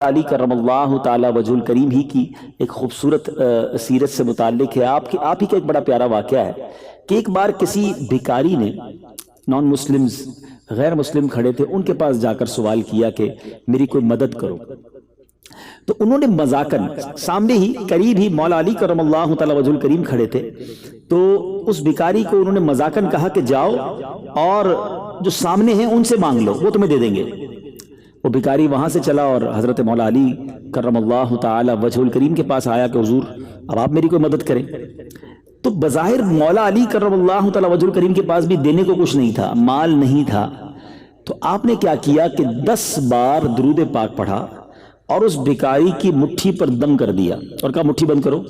علی کرم اللہ تعالی وجہہ کریم ہی کی ایک خوبصورت سیرت سے متعلق ہے۔ آپ ہی کا ایک بڑا پیارا واقعہ ہے کہ ایک بار کسی بھکاری نے، نان مسلمز غیر مسلم کھڑے تھے، ان کے پاس جا کر سوال کیا کہ میری کوئی مدد کرو، تو انہوں نے مذاقاً سامنے ہی قریب ہی مولا علی کرم اللہ تعالی وجہہ کریم کھڑے تھے، تو اس بھکاری کو انہوں نے مذاقاً کہا کہ جاؤ اور جو سامنے ہیں ان سے مانگ لو، وہ تمہیں دے دیں گے۔ وہ بھکاری وہاں سے چلا اور حضرت مولا علی کرم اللہ تعالی وجہہ کریم کے پاس آیا کہ حضور اب آپ میری کوئی مدد کریں۔ تو بظاہر مولا علی کرم اللہ تعالی وجہہ کریم کے پاس بھی دینے کو کچھ نہیں تھا، مال نہیں تھا، تو آپ نے کیا کیا کہ 10 بار درود پاک پڑھا اور اس بھکاری کی مٹھی پر دم کر دیا اور کہا مٹھی بند کرو،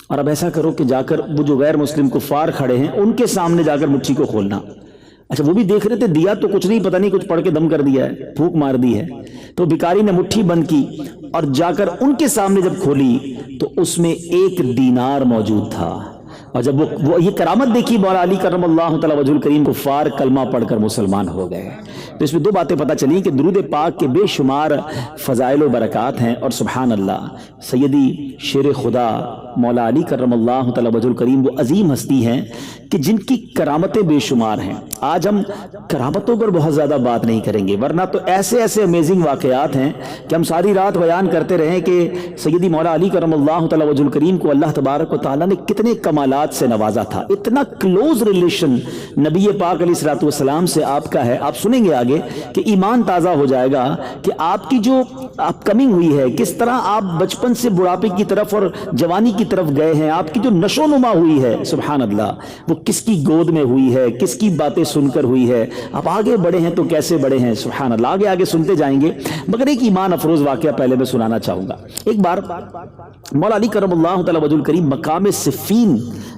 اور اب ایسا کرو کہ جا کر وہ جو غیر مسلم کفار کھڑے ہیں ان کے سامنے جا کر مٹھی کو کھولنا۔ اچھا وہ بھی دیکھ رہے تھے، دیا تو کچھ نہیں، پتہ نہیں کچھ پڑھ کے دم کر دیا ہے، پھونک مار دی ہے۔ تو بھکاری نے مٹھی بند کی اور جا کر ان کے سامنے جب کھولی تو اس میں 1 دینار موجود تھا، اور جب وہ یہ کرامت دیکھی مولا علی کرم اللہ تعالی وجہہ کریم، کفار کلمہ پڑھ کر مسلمان ہو گئے۔ تو اس میں 2 باتیں پتہ چلی کہ درود پاک کے بے شمار فضائل و برکات ہیں، اور سبحان اللہ سیدی شیر خدا مولا علی کرم اللہ تعالی وجہہ کریم وہ عظیم ہستی ہیں کہ جن کی کرامتیں بے شمار ہیں۔ آج ہم کرامتوں پر بہت زیادہ بات نہیں کریں گے، ورنہ تو ایسے ایسے امیزنگ واقعات ہیں کہ ہم ساری رات بیان کرتے رہیں کہ سیدی مولا علی کرم اللہ تعالی وجہہ کریم کو اللہ تبارک و تعالیٰ نے کتنے کمالات سے نوازا تھا، اتنا کلوز ریلیشن نبی پاک علیہ الصلوۃ والسلام سے آپ کا ہے۔ آپ سنیں گے آگے کہ ایمان تازہ ہو جائے گا کہ آپ کی جو اپ کمنگ ہوئی ہے، کس طرح آپ بچپن سے بڑھاپے کی طرف اور جوانی کی طرف گئے ہیں، آپ کی جو نشو و نما ہوئی ہے سبحان اللہ، وہ کس کی گود میں ہوئی ہے، کس کی باتیں سن کر ہوئی ہے، آپ آگے بڑھے ہیں تو کیسے بڑھے ہیں سبحان اللہ، آگے آگے سنتے جائیں گے۔ مگر ایک ایمان افروز واقعہ پہلے میں سنانا چاہوں گا۔ ایک بار مولا علی کرم اللہ تعالی وجہہ کریم مقام صفین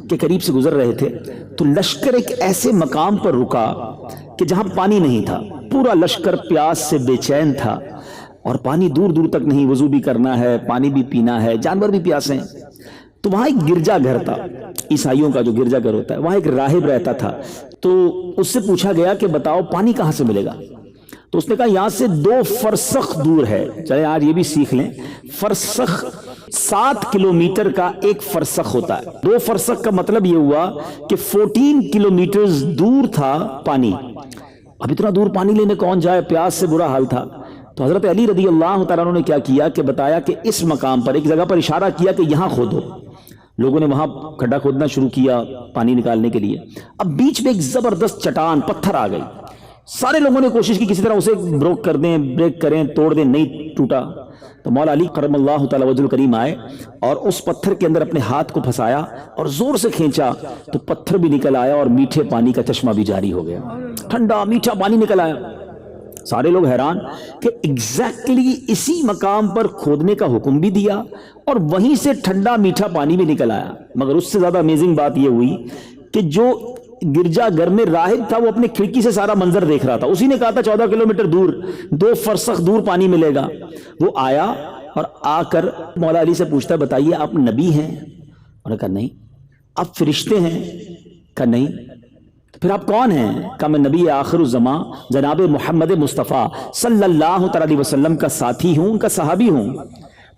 کے قریب سے گزر رہے تھے، تو لشکر ایک ایسے مقام پر رکا کہ جہاں پانی نہیں تھا، پورا لشکر پیاس سے بے چین تھا، اور پانی دور دور تک نہیں، وضو بھی کرنا ہے، پانی بھی پینا ہے، جانور بھی پیاسے ہیں۔ تو وہاں ایک گرجا گھر تھا، عیسائیوں کا جو گرجا گھر ہوتا ہے، وہاں ایک راہب رہتا تھا۔ تو اس سے پوچھا گیا کہ بتاؤ پانی کہاں سے ملے گا؟ تو اس نے کہا یہاں سے 2 فرسخ دور ہے۔ چلے آج یہ بھی سیکھ لیں، فرسخ 7 کلومیٹر کا ایک فرسخ ہوتا ہے۔ 2 فرسخ کا مطلب یہ ہوا کہ 14 کلومیٹر دور تھا پانی۔ اب اتنا دور پانی لینے کون جائے، پیاس سے برا حال تھا۔ تو حضرت علی رضی اللہ تعالیٰ نے کیا کیا کہ بتایا کہ اس مقام پر ایک جگہ پر اشارہ کیا کہ یہاں کھودو۔ لوگوں نے وہاں کھڈا کھودنا شروع کیا پانی نکالنے کے لیے۔ اب بیچ میں ایک زبردست چٹان پتھر آ گئی، سارے لوگوں نے کوشش کی کسی طرح اسے بروک کر دیں، بریک کریں، توڑ دیں، نہیں ٹوٹا۔ تو مولا علی کرم اللہ تعالی وجہہ کریم آئے اور اس پتھر کے اندر اپنے ہاتھ کو پھنسایا اور زور سے کھینچا تو پتھر بھی نکل آیا اور میٹھے پانی کا چشمہ بھی جاری ہو گیا، ٹھنڈا میٹھا پانی نکل آیا۔ سارے لوگ حیران کہ ایگزیکٹلی اسی مقام پر کھودنے کا حکم بھی دیا اور وہیں سے ٹھنڈا میٹھا پانی بھی نکل آیا۔ مگر اس سے زیادہ امیزنگ بات یہ ہوئی کہ جو گرجا گھر میں راہب تھا وہ اپنے کھڑکی سے سارا منظر دیکھ رہا تھا، اسی نے کہا تھا 14 کلومیٹر دور 2 فرسخ دور پانی ملے گا۔ وہ آیا اور آ کر مولا علی سے پوچھتا ہے بتائیے آپ نبی ہیں؟ انہوں نے کہا نہیں۔ آپ فرشتے ہیں؟ کہا نہیں۔ پھر آپ کون ہیں؟ کہا میں نبی آخر الزمان جناب محمد مصطفیٰ صلی اللہ علیہ وسلم کا ساتھی ہوں، ان کا صحابی ہوں۔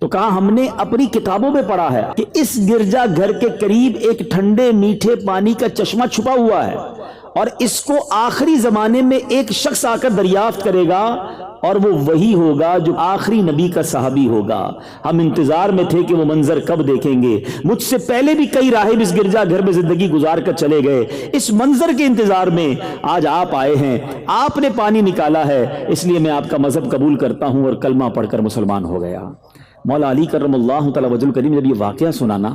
تو کہا ہم نے اپنی کتابوں میں پڑھا ہے کہ اس گرجا گھر کے قریب ایک ٹھنڈے میٹھے پانی کا چشمہ چھپا ہوا ہے، اور اس کو آخری زمانے میں ایک شخص آ کر دریافت کرے گا، اور وہ وہی ہوگا جو آخری نبی کا صحابی ہوگا۔ ہم انتظار میں تھے کہ وہ منظر کب دیکھیں گے، مجھ سے پہلے بھی کئی راہب اس گرجا گھر میں زندگی گزار کر چلے گئے، اس منظر کے انتظار میں آج آپ آئے ہیں، آپ نے پانی نکالا ہے، اس لیے میں آپ کا مذہب قبول کرتا ہوں اور کلمہ پڑھ کر مسلمان ہو گیا۔ مولا علی کرم اللہ تعالی وجہہ کریم جب یہ واقعہ سنانا،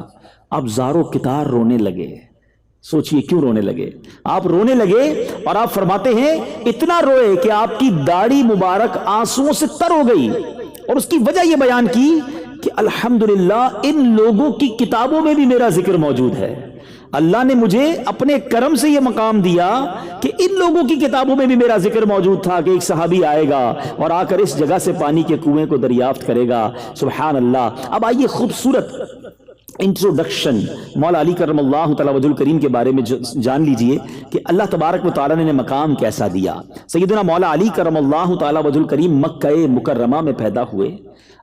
آپ زارو کتار رونے لگے۔ سوچئے کیوں رونے لگے؟ آپ رونے لگے اور آپ فرماتے ہیں اتنا روئے کہ آپ کی داڑھی مبارک آنسوؤں سے تر ہو گئی، اور اس کی وجہ یہ بیان کی کہ الحمدللہ ان لوگوں کی کتابوں میں بھی میرا ذکر موجود ہے۔ اللہ نے مجھے اپنے کرم سے یہ مقام دیا کہ ان لوگوں کی کتابوں میں بھی میرا ذکر موجود تھا کہ ایک صحابی آئے گا اور آ کر اس جگہ سے پانی کے کنویں کو دریافت کرے گا۔ سبحان اللہ۔ اب آئیے خوبصورت انٹروڈکشن مولا علی کرم اللہ تعالی وجہہ کریم کے بارے میں جان لیجئے کہ اللہ تبارک و تعالی نے مقام کیسا دیا۔ سیدنا مولا علی کرم اللہ تعالی وجہہ کریم مکہ مکرمہ میں پیدا ہوئے،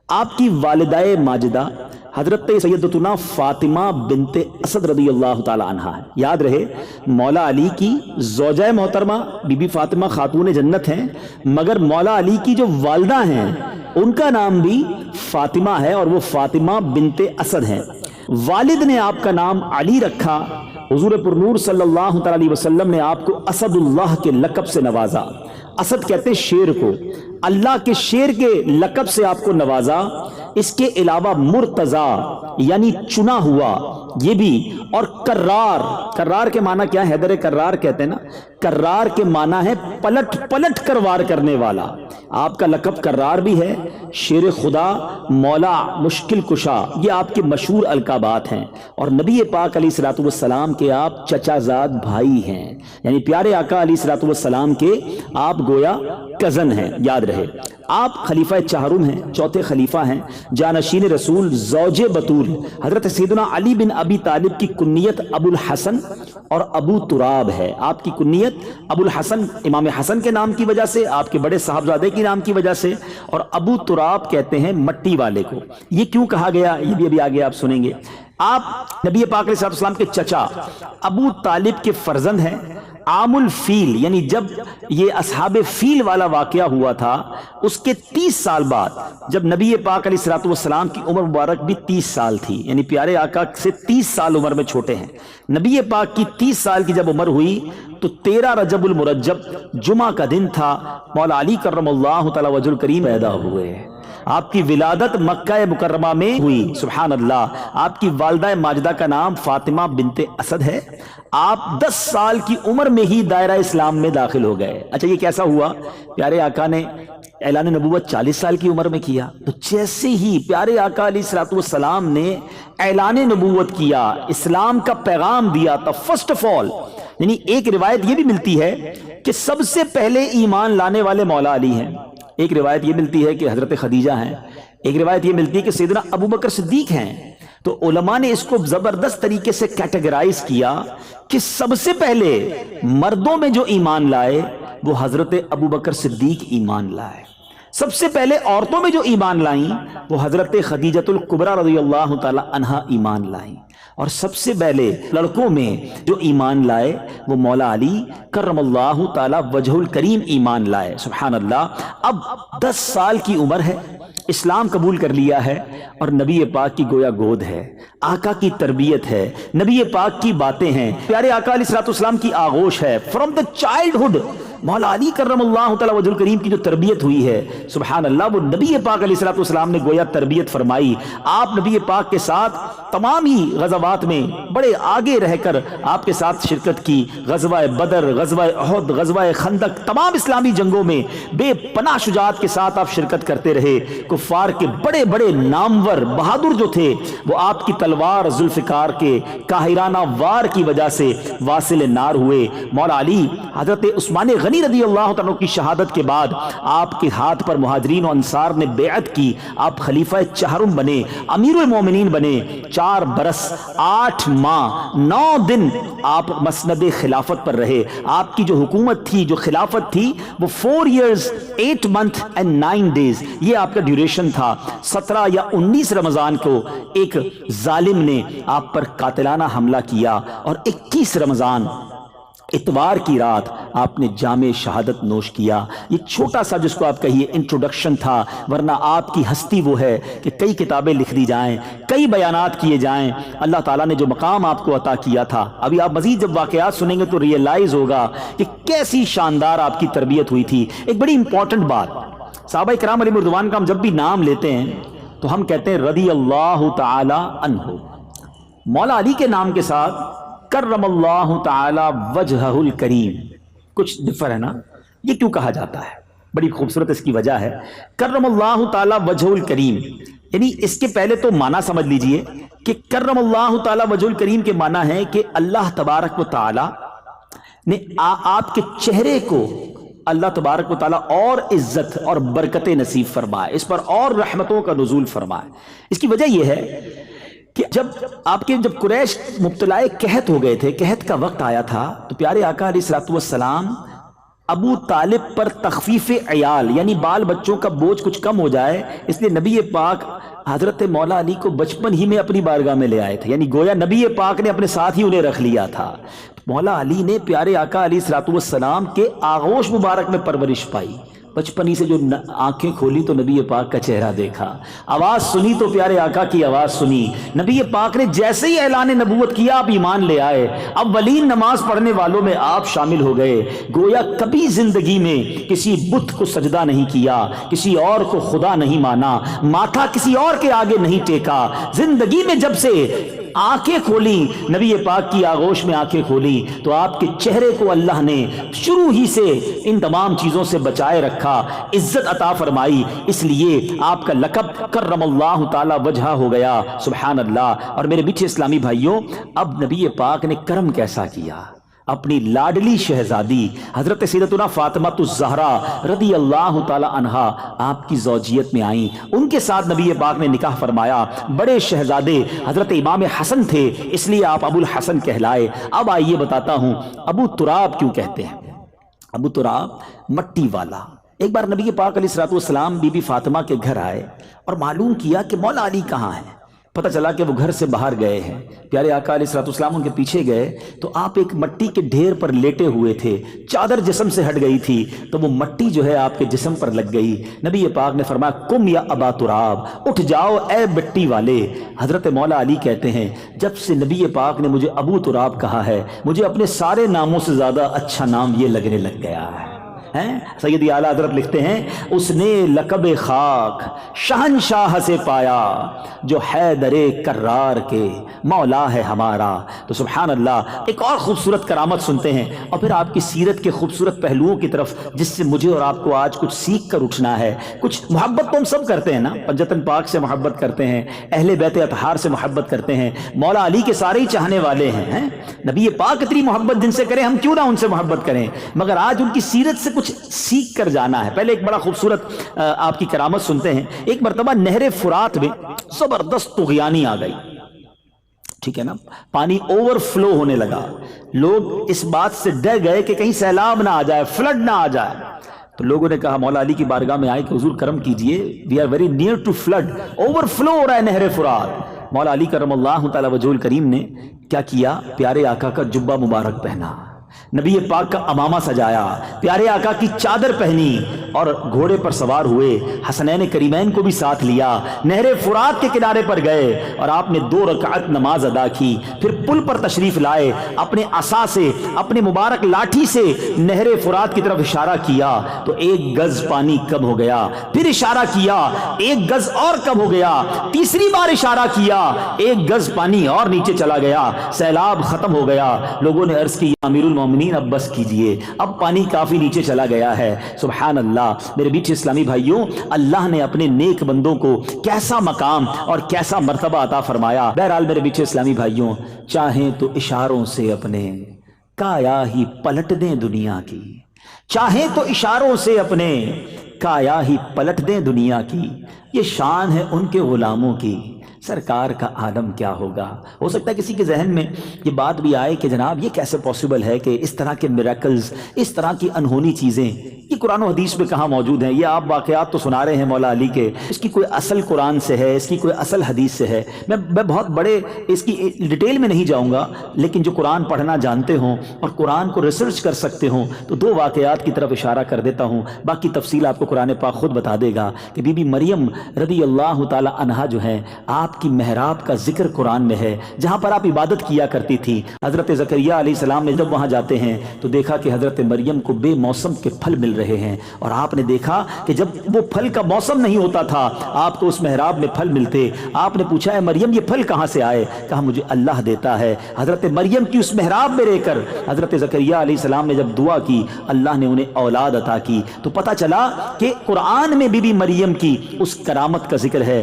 آپ کی والدہ ماجدہ حضرت سیدتنا فاطمہ بنت اسد رضی اللہ تعالی عنہا ہے. یاد رہے مولا علی کی زوجہ محترمہ بی بی فاطمہ خاتون جنت ہیں، مگر مولا علی کی جو والدہ ہیں ان کا نام بھی فاطمہ ہے اور وہ فاطمہ بنت اسد ہیں. والد نے آپ کا نام علی رکھا. حضور پر نور صلی اللہ تعالی علیہ وسلم نے آپ کو اسد اللہ کے لقب سے نوازا. اسد کہتے ہیں شیر کو، اللہ کے شیر کے لقب سے آپ کو نوازا. اس کے علاوہ مرتضی یعنی چنا ہوا یہ بھی، اور کرار. کرار کے معنی کیا ہے؟ حیدر کرار کہتے ہیں نا. کرار کے معنی ہے پلٹ پلٹ کر وار کرنے والا. آپ کا لقب کرار بھی ہے، شیر خدا، مولا مشکل کشا، یہ آپ کے مشہور القابات ہیں. اور نبی پاک علیہ الصلوۃ والسلام کے آپ چچا زاد بھائی ہیں، یعنی پیارے آقا علیہ الصلوۃ والسلام کے آپ گویا کزن ہیں. یاد رہے آپ خلیفہ چہارم ہیں، چوتھے خلیفہ ہیں، جانشین رسول، زوج بطول. حضرت سیدنا علی بن ابی طالب کی کنیت ابو الحسن اور ابو تراب ہے. آپ کی کنیت ابو الحسن امام حسن کے نام کی وجہ سے، آپ کے بڑے صاحبزادے کی نام کی وجہ سے، اور ابو تراب کہتے ہیں مٹی والے کو. یہ کیوں کہا گیا یہ بھی ابھی آگے آپ سنیں گے. آپ نبی پاک علیہ السلام کے چچا ابو طالب کے فرزند ہیں. عام الفیل یعنی جب یہ اصحاب فیل والا واقعہ ہوا تھا اس کے 30 سال بعد، جب نبی پاک علیہ الصلوۃ والسلام کی عمر مبارک بھی 30 سال تھی، یعنی پیارے آقا سے 30 سال عمر میں چھوٹے ہیں. نبی پاک کی 30 سال کی جب عمر ہوئی تو 13 رجب المرجب جمعہ کا دن تھا. مولا علی کرم اللہ تعالی وجہ الکریم پیدا ہوئے. آپ کی ولادت مکہ مکرمہ میں ہوئی. سبحان اللہ. آپ کی والدہ ماجدہ کا نام فاطمہ بنت اسد ہے. آپ 10 سال کی عمر میں ہی دائرہ اسلام میں داخل ہو گئے. اچھا یہ کیسا ہوا؟ پیارے آقا نے اعلان نبوت 40 سال کی عمر میں کیا، تو جیسے ہی پیارے آقا علیہ الصلوۃ والسلام نے اعلان نبوت کیا، اسلام کا پیغام دیا، تو فرسٹ آف آل یعنی ایک روایت یہ بھی ملتی ہے کہ سب سے پہلے ایمان لانے والے مولا علی ہیں. ایک روایت یہ ملتی ہے کہ حضرت خدیجہ ہیں. ایک روایت یہ ملتی ہے کہ سیدنا ابو بکر صدیق ہیں. تو علماء نے اس کو زبردست طریقے سے کیٹیگرائز کیا کہ سب سے پہلے مردوں میں جو ایمان لائے وہ حضرت ابو بکر صدیق ایمان لائے. سب سے پہلے عورتوں میں جو ایمان لائیں وہ حضرت خدیجۃ الکبریٰ رضی اللہ تعالی عنہا ایمان لائیں. اور سب سے پہلے لڑکوں میں جو ایمان لائے وہ مولا علی کرم اللہ تعالی وجہ الکریم ایمان لائے. سبحان اللہ. اب 10 سال کی عمر ہے، اسلام قبول کر لیا ہے، اور نبی پاک کی گویا گود ہے، آقا کی تربیت ہے، نبی پاک کی باتیں ہیں، پیارے آقا علیہ الصلوۃ والسلام کی آغوش ہے. فرام دا چائلڈہڈ مولا علی کرم اللہ تعالی وجہ الکریم کی جو تربیت ہوئی ہے، سبحان اللہ، وہ نبی پاک علیہ الصلوۃ والسلام نے گویا تربیت فرمائی. آپ نبی پاک کے ساتھ تمام ہی غزوات میں بڑے آگے رہ کر آپ کے ساتھ شرکت کی. غزوہ بدر، غزوہ احد، غزوہ خندق، تمام اسلامی جنگوں میں بے پناہ شجاعت کے ساتھ آپ شرکت کرتے رہے. کفار کے بڑے بڑے نامور بہادر جو تھے وہ آپ کی تلوار ذوالفقار کے قاہرانہ وار کی وجہ سے واصل نار ہوئے. مولا علی حضرت عثمان غنی رضی اللہ تعالیٰ کی شہادت کے بعد آپ کے ہاتھ پر مہاجرین و انصار نے بیعت کی. آپ خلیفہ چہارم بنے، امیر المومنین بنے. 4 برس 8 ماہ 9 دن آپ مسند خلافت پر رہے. آپ کی جو حکومت تھی، جو خلافت تھی، وہ 4 years 8 months and 9 days یہ آپ کا ڈیوریشن تھا. 17 یا 19 رمضان کو ایک ظالم نے آپ پر قاتلانہ حملہ کیا، اور 21 رمضان اتوار کی رات آپ نے جام شہادت نوش کیا. یہ چھوٹا سا جس کو آپ کہیے انٹروڈکشن تھا، ورنہ آپ کی ہستی وہ ہے کہ کئی کتابیں لکھ دی جائیں، کئی بیانات کیے جائیں. اللہ تعالیٰ نے جو مقام آپ کو عطا کیا تھا، ابھی آپ مزید جب واقعات سنیں گے تو ریئلائز ہوگا کہ کیسی شاندار آپ کی تربیت ہوئی تھی. ایک بڑی امپورٹنٹ بات، صحابہ کرام علیہ رضوان کا ہم جب بھی نام لیتے ہیں تو ہم کہتے ہیں رضی اللہ تعالی عنہ. مولا علی کے نام کے ساتھ کرم اللہ تعالی وجہہ الکریم کچھ ڈفر ہے نا. یہ کیوں کہا جاتا ہے؟ بڑی خوبصورت اس کی وجہ ہے. کرم اللہ تعالی وجہ الکریم یعنی اس کے پہلے تو معنی سمجھ لیجئے کہ کرم اللہ تعالی وجہ الکریم کے معنی ہے کہ اللہ تبارک و تعالی نے آپ کے چہرے کو اللہ تبارک و تعالیٰ اور عزت اور برکت نصیب فرمائے، اس پر اور رحمتوں کا نزول فرمائے. اس کی وجہ یہ ہے کہ جب قریش مبتلا قحط ہو گئے تھے، قحط کا وقت آیا تھا، تو پیارے آقا علیہ الصلوۃ والسلام ابو طالب پر تخفیف عیال یعنی بال بچوں کا بوجھ کچھ کم ہو جائے، اس لیے نبی پاک حضرت مولا علی کو بچپن ہی میں اپنی بارگاہ میں لے آئے تھے، یعنی گویا نبی پاک نے اپنے ساتھ ہی انہیں رکھ لیا تھا۔ مولا علی نے پیارے آقا علیہ الصلوۃ والسلام کے آغوش مبارک میں پرورش پائی، بچپن ہی سے جو آنکھیں کھولی تو نبی پاک کا چہرہ دیکھا، آواز سنی تو پیارے آقا کی آواز سنی، نبی پاک نے جیسے ہی اعلان نبوت کیا آپ ایمان لے آئے، اولین نماز پڑھنے والوں میں آپ شامل ہو گئے، گویا کبھی زندگی میں کسی بت کو سجدہ نہیں کیا، کسی اور کو خدا نہیں مانا، ماتھا کسی اور کے آگے نہیں ٹیکا، زندگی میں جب سے آنکھیں کھولی، نبی پاک کی آغوش میں آنکھیں کھولی تو آپ کے چہرے کو اللہ نے شروع ہی سے ان تمام چیزوں سے بچائے رکھا، عزت عطا فرمائی، اس لیے آپ کا لقب کرم اللہ تعالی وجہہ ہو گیا، سبحان اللہ۔ اور میرے میٹھے اسلامی بھائیوں، اب نبی پاک نے کرم کیسا کیا، اپنی لاڈلی شہزادی حضرت سیدتنا فاطمہ الزہرا رضی اللہ تعالی عنہا آپ کی زوجیت میں آئیں، ان کے ساتھ نبی پاک نے نکاح فرمایا، بڑے شہزادے حضرت امام حسن تھے اس لیے آپ ابو الحسن کہلائے۔ اب آئیے بتاتا ہوں ابو تراب کیوں کہتے ہیں۔ ابو تراب مٹی والا۔ ایک بار نبی پاک علیہ الصلوۃ والسلام بی بی فاطمہ کے گھر آئے اور معلوم کیا کہ مولا علی کہاں ہے، پتہ چلا کہ وہ گھر سے باہر گئے ہیں، پیارے آقا علیہ الصلوۃ والسلام ان کے پیچھے گئے تو آپ ایک مٹی کے ڈھیر پر لیٹے ہوئے تھے، چادر جسم سے ہٹ گئی تھی تو وہ مٹی جو ہے آپ کے جسم پر لگ گئی، نبی پاک نے فرمایا قم یا ابا تراب، اٹھ جاؤ اے مٹی والے۔ حضرت مولا علی کہتے ہیں جب سے نبی پاک نے مجھے ابو تراب کہا ہے مجھے اپنے سارے ناموں سے زیادہ اچھا نام یہ لگنے لگ گیا ہے۔ سیدی اعلیٰ حضرت لکھتے ہیں اس نے لقب خاک شہنشاہ سے پایا جو حیدر کرار کے مولا ہے ہمارا۔ تو سبحان اللہ، ایک اور خوبصورت کرامت سنتے ہیں اور پھر آپ کی سیرت کے خوبصورت پہلوؤں کی طرف جس سے مجھے اور آپ کو آج کچھ سیکھ کر اٹھنا ہے۔ کچھ محبت تو ہم سب کرتے ہیں نا، پنجتن پاک سے محبت کرتے ہیں، اہل بیت اطہار سے محبت کرتے ہیں، مولا علی کے سارے ہی چاہنے والے ہیں، نبی پاک اتنی محبت جن سے کریں ہم کیوں نہ ان سے محبت کریں، مگر آج ان کی سیرت سے کچھ سیکھ کر جانا ہے۔ پہلے ایک بڑا خوبصورت آپ کی کرامت سنتے ہیں۔ ایک مرتبہ نہر فرات میں زبردست طغیانی آ گئی، ٹھیک ہے نا، پانی اوور فلو ہونے لگا، لوگ اس بات سے ڈر گئے کہ کہیں سیلاب نہ آ جائے، فلڈ نہ آ جائے، تو لوگوں نے کہا مولا علی کی بارگاہ میں آئے کہ حضور کرم کیجئے، we are very near to flood, overflow ہو رہا ہے نہر فرات۔ مولا علی کرم اللہ تعالی وجہہ الکریم نے کیا کیا، پیارے آقا کا جبہ مبارک پہنا، نبی پاک کا امامہ سجایا، پیارے آقا کی چادر پہنی اور گھوڑے پر سوار ہوئے، حسنین کریمین کو بھی ساتھ لیا، نہر فرات کے کنارے پر گئے اور آپ نے 2 رکعت نماز ادا کی، پھر پل پر تشریف لائے، اپنے عصا سے اپنے مبارک لاٹھی سے نہر فرات کی طرف اشارہ کیا تو 1 گز پانی کم ہو گیا، پھر اشارہ کیا 1 گز اور کم ہو گیا، تیسری بار اشارہ کیا 1 گز پانی اور نیچے چلا گیا، سیلاب ختم ہو گیا۔ لوگوں نے عرض کی امیر المومنین اب بس کیجئے، اب پانی کافی نیچے چلا گیا ہے۔ سبحان اللہ۔ میرے بیچ اسلامی بھائیوں، اللہ نے اپنے نیک بندوں کو کیسا مقام اور کیسا مرتبہ عطا فرمایا۔ بہرحال میرے بیچ اسلامی بھائیوں، چاہیں تو اشاروں سے اپنے کایا ہی پلٹ دیں دنیا کی، چاہیں تو اشاروں سے اپنے کایا ہی پلٹ دیں دنیا کی، یہ شان ہے ان کے غلاموں کی، سرکار کا عالم کیا ہوگا۔ ہو سکتا ہے کسی کے ذہن میں یہ بات بھی آئے کہ جناب یہ کیسے پاسبل ہے کہ اس طرح کے میریکلز، اس طرح کی انہونی چیزیں یہ قرآن و حدیث میں کہاں موجود ہیں؟ یہ آپ واقعات تو سنا رہے ہیں مولا علی کے، اس کی کوئی اصل قرآن سے ہے، اس کی کوئی اصل حدیث سے ہے؟ میں بہت بڑے اس کی ڈیٹیل میں نہیں جاؤں گا، لیکن جو قرآن پڑھنا جانتے ہوں اور قرآن کو ریسرچ کر سکتے ہوں تو 2 واقعات کی طرف اشارہ کر دیتا ہوں، باقی تفصیل آپ کو قرآن پاک خود بتا دے گا کہ بی بی مریم رضی اللہ تعالی عنہا جو ہیں، آپ کی محراب کا ذکر قرآن میں ہے، جہاں پر آپ عبادت کیا کرتی تھی۔ حضرت زکریہ علیہ السلام نے جب وہاں جاتے ہیں تو دیکھا کہ حضرت مریم کو بے موسم کے پھل مل رہے ہیں، اور آپ نے دیکھا کہ جب وہ پھل کا موسم نہیں ہوتا تھا آپ کو اس محراب میں پھل ملتے۔ آپ نے پوچھا ہے مریم یہ پھل کہاں سے آئے؟ کہا مجھے اللہ دیتا ہے۔ حضرت مریم کی اس محراب میں رہ کر حضرت زکریہ علیہ السلام نے جب دعا کی، اللہ نے انہیں اولاد عطا کی۔ تو پتہ چلا کہ قرآن میں بی بی مریم کی اس کرامت کا ذکر ہے۔